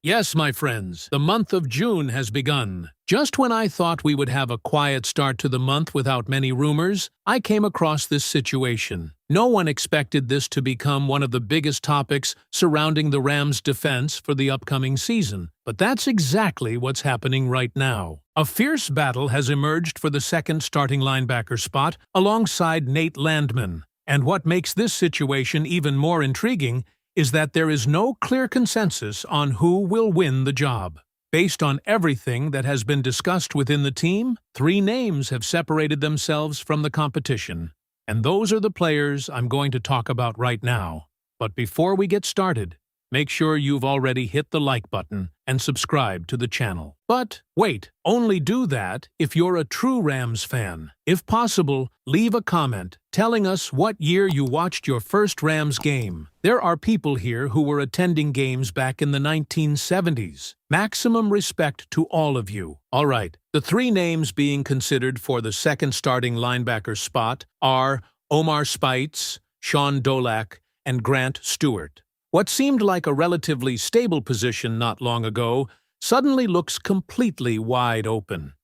Yes, my friends, the month of June has begun. Just when I thought we would have a quiet start to the month without many rumors, I came across this situation. No one expected this to become one of the biggest topics surrounding the Rams' defense for the upcoming season, but that's exactly what's happening right now. A fierce battle has emerged for the second starting linebacker spot alongside Nate Landman, and what makes this situation even more intriguing is that there is no clear consensus on who will win the job. Based on everything that has been discussed within the team, 3 names have separated themselves from the competition, and those are the players I'm going to talk about right now. But before we get started, make sure you've already hit the like button and subscribe to the channel. But wait, only do that if you're a true Rams fan. If possible, leave a comment telling us what year you watched your first Rams game. There are people here who were attending games back in the 1970s. Maximum respect to all of you. All right, the 3 names being considered for the second starting linebacker spot are Omar Speights, Sean Dolac, and Grant Stewart. What seemed like a relatively stable position not long ago suddenly looks completely wide open.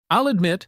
I'll admit,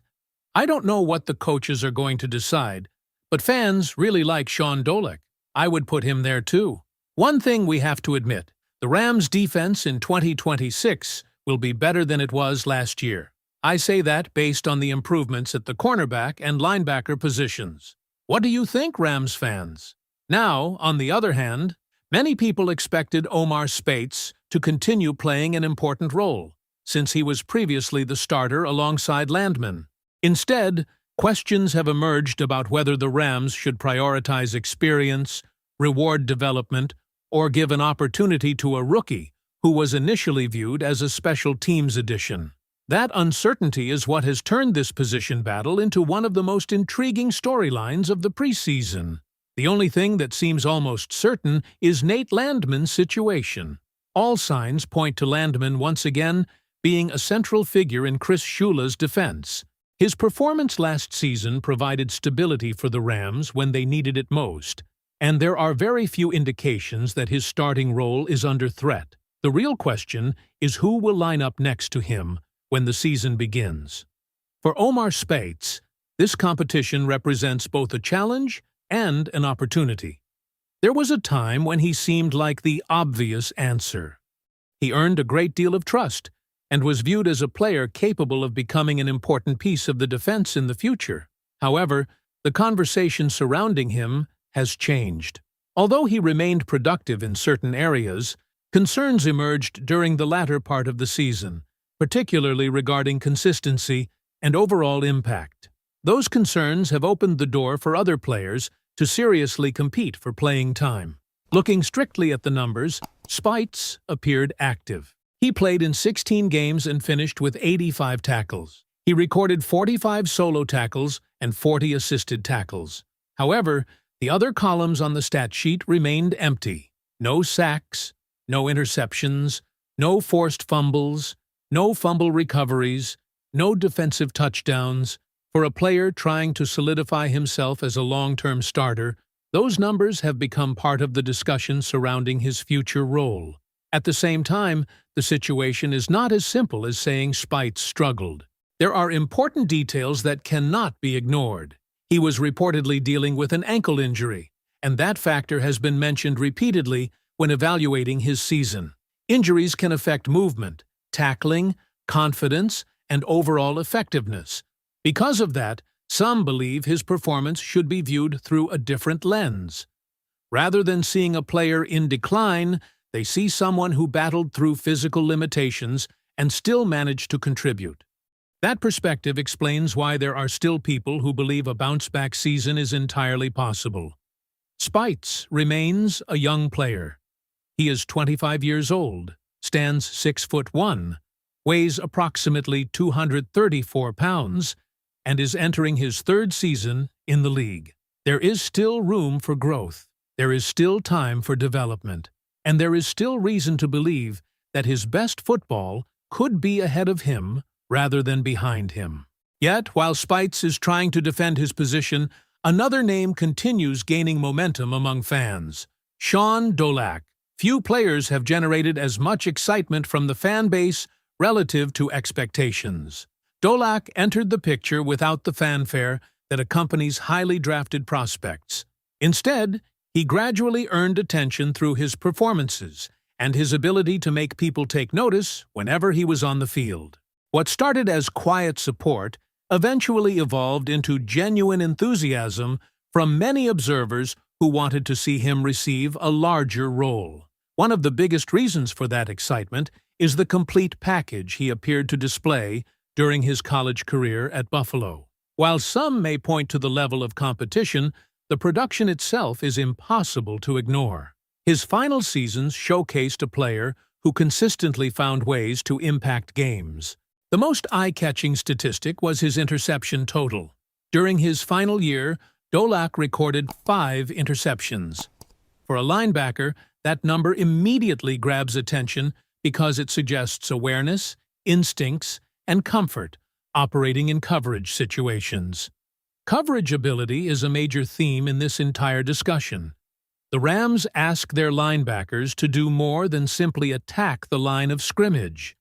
I don't know what the coaches are going to decide, but fans really like Sean Dolac. I would put him there too. One thing we have to admit, the Rams' defense in 2026 will be better than it was last year. I say that based on the improvements at the cornerback and linebacker positions. What do you think, Rams fans? Now, on the other hand, many people expected Omar Speights to continue playing an important role, since he was previously the starter alongside Landman. Instead, questions have emerged about whether the Rams should prioritize experience, reward development, or give an opportunity to a rookie who was initially viewed as a special teams addition. That uncertainty is what has turned this position battle into one of the most intriguing storylines of the preseason. The only thing that seems almost certain is Nate Landman's situation. All signs point to Landman once again being a central figure in Chris Shula's defense. His performance last season provided stability for the Rams when they needed it most, and there are very few indications that his starting role is under threat. The real question is who will line up next to him when the season begins. For Omar Speights, this competition represents both a challenge and an opportunity. There was a time when he seemed like the obvious answer. He earned a great deal of trust and was viewed as a player capable of becoming an important piece of the defense in the future. However, the conversation surrounding him has changed. Although he remained productive in certain areas, concerns emerged during the latter part of the season, particularly regarding consistency and overall impact. Those concerns have opened the door for other players to seriously compete for playing time. Looking strictly at the numbers, Speights appeared active. He played in 16 games and finished with 85 tackles. He recorded 45 solo tackles and 40 assisted tackles. However, the other columns on the stat sheet remained empty. No sacks, no interceptions, no forced fumbles, no fumble recoveries, no defensive touchdowns. For a player trying to solidify himself as a long-term starter, those numbers have become part of the discussion surrounding his future role. At the same time, the situation is not as simple as saying Speights struggled. There are important details that cannot be ignored. He was reportedly dealing with an ankle injury, and that factor has been mentioned repeatedly when evaluating his season. Injuries can affect movement, tackling, confidence, and overall effectiveness. Because of that, some believe his performance should be viewed through a different lens. Rather than seeing a player in decline, they see someone who battled through physical limitations and still managed to contribute. That perspective explains why there are still people who believe a bounce-back season is entirely possible. Speights remains a young player. He is 25 years old, stands 6'1", weighs approximately 234 pounds, and is entering his 3rd season in the league. There is still room for growth, there is still time for development, and there is still reason to believe that his best football could be ahead of him rather than behind him. Yet, while Speights is trying to defend his position, another name continues gaining momentum among fans: Sean Dolac. few players have generated as much excitement from the fan base relative to expectations. Dolak entered the picture without the fanfare that accompanies highly drafted prospects. Instead, he gradually earned attention through his performances and his ability to make people take notice whenever he was on the field. What started as quiet support eventually evolved into genuine enthusiasm from many observers who wanted to see him receive a larger role. One of the biggest reasons for that excitement is the complete package he appeared to display during his college career at Buffalo. While some may point to the level of competition, the production itself is impossible to ignore. His final seasons showcased a player who consistently found ways to impact games. The most eye-catching statistic was his interception total. During his final year, Dolak recorded 5 interceptions. For a linebacker, that number immediately grabs attention because it suggests awareness, instincts, and comfort operating in coverage situations. Coverage ability is a major theme in this entire discussion. The Rams ask their linebackers to do more than simply attack the line of scrimmage.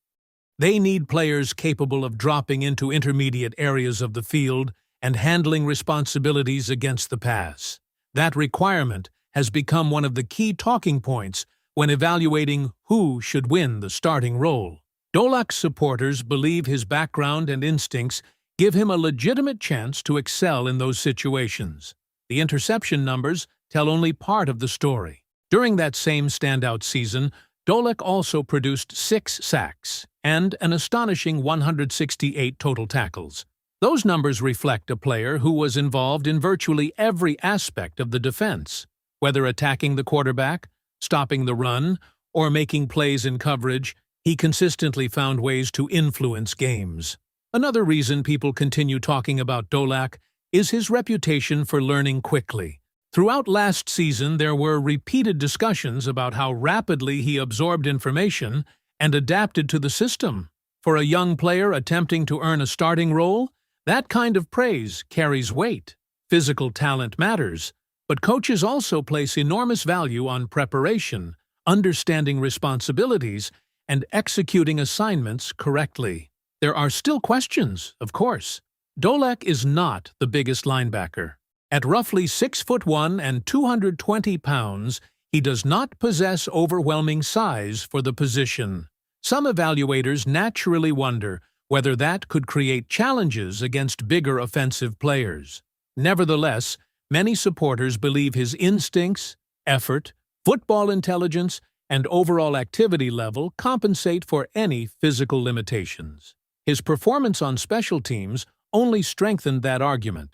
They need players capable of dropping into intermediate areas of the field and handling responsibilities against the pass. That requirement has become one of the key talking points when evaluating who should win the starting role. Dolak's supporters believe his background and instincts give him a legitimate chance to excel in those situations. The interception numbers tell only part of the story. During that same standout season, Dolak also produced 6 sacks and an astonishing 168 total tackles. Those numbers reflect a player who was involved in virtually every aspect of the defense, whether attacking the quarterback, stopping the run, or making plays in coverage. He consistently found ways to influence games. Another reason people continue talking about Dolak is his reputation for learning quickly. Throughout last season, there were repeated discussions about how rapidly he absorbed information and adapted to the system. For a young player attempting to earn a starting role, that kind of praise carries weight. Physical talent matters, but coaches also place enormous value on preparation, understanding responsibilities, and executing assignments correctly. There are still questions, of course. Dolak is not the biggest linebacker. At roughly 6'1" and 220 pounds, he does not possess overwhelming size for the position. Some evaluators naturally wonder whether that could create challenges against bigger offensive players. Nevertheless, many supporters believe his instincts, effort, football intelligence, and overall activity level compensate for any physical limitations. His performance on special teams only strengthened that argument.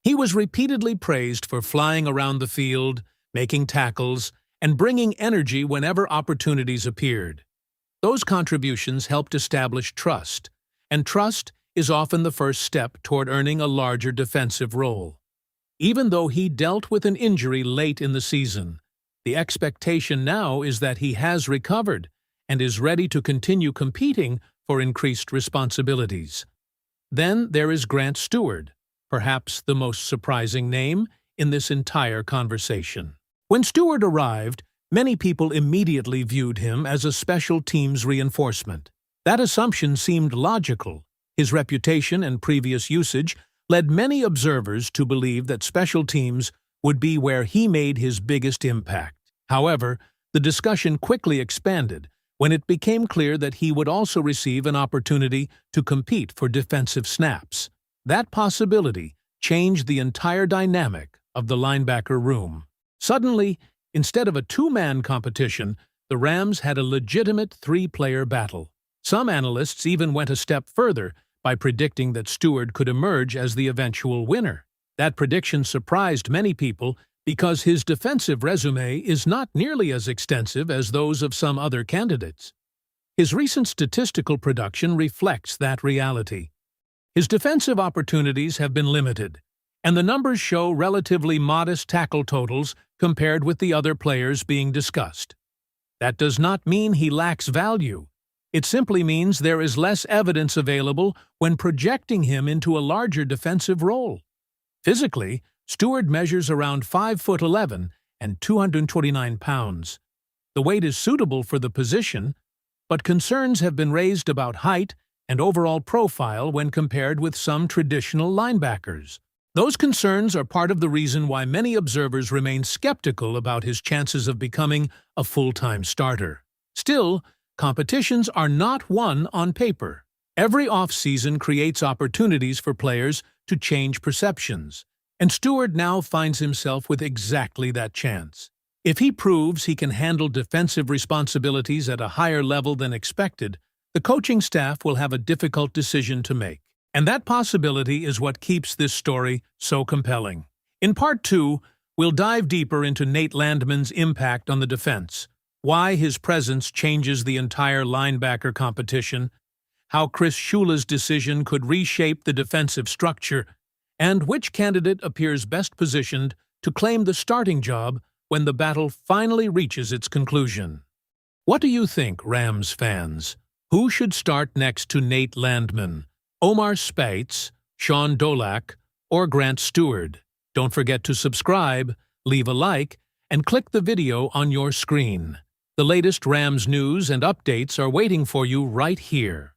He was repeatedly praised for flying around the field, making tackles, and bringing energy whenever opportunities appeared. Those contributions helped establish trust, and trust is often the first step toward earning a larger defensive role. Even though he dealt with an injury late in the season, the expectation now is that he has recovered and is ready to continue competing for increased responsibilities. Then there is Grant Stewart, perhaps the most surprising name in this entire conversation. When Stewart arrived, many people immediately viewed him as a special teams reinforcement. That assumption seemed logical. His reputation and previous usage led many observers to believe that special teams would be where he made his biggest impact. However, the discussion quickly expanded when it became clear that he would also receive an opportunity to compete for defensive snaps. That possibility changed the entire dynamic of the linebacker room. Suddenly, instead of a 2-man competition, the Rams had a legitimate 3-player battle. Some analysts even went a step further by predicting that Stewart could emerge as the eventual winner. That prediction surprised many people because his defensive resume is not nearly as extensive as those of some other candidates. His recent statistical production reflects that reality. His defensive opportunities have been limited, and the numbers show relatively modest tackle totals compared with the other players being discussed. That does not mean he lacks value. It simply means there is less evidence available when projecting him into a larger defensive role. Physically, Stewart measures around 5'11" and 229 pounds. The weight is suitable for the position, but concerns have been raised about height and overall profile when compared with some traditional linebackers. Those concerns are part of the reason why many observers remain skeptical about his chances of becoming a full-time starter. Still, competitions are not won on paper. Every offseason creates opportunities for players to change perceptions, and Stewart now finds himself with exactly that chance. If he proves he can handle defensive responsibilities at a higher level than expected, the coaching staff will have a difficult decision to make. And that possibility is what keeps this story so compelling. In Part 2, we'll dive deeper into Nate Landman's impact on the defense, why his presence changes the entire linebacker competition, how Chris Shula's decision could reshape the defensive structure, and which candidate appears best positioned to claim the starting job when the battle finally reaches its conclusion. What do you think, Rams fans? Who should start next to Nate Landman? Omar Speights, Sean Dolak, or Grant Stewart? Don't forget to subscribe, leave a like, and click the video on your screen. The latest Rams news and updates are waiting for you right here.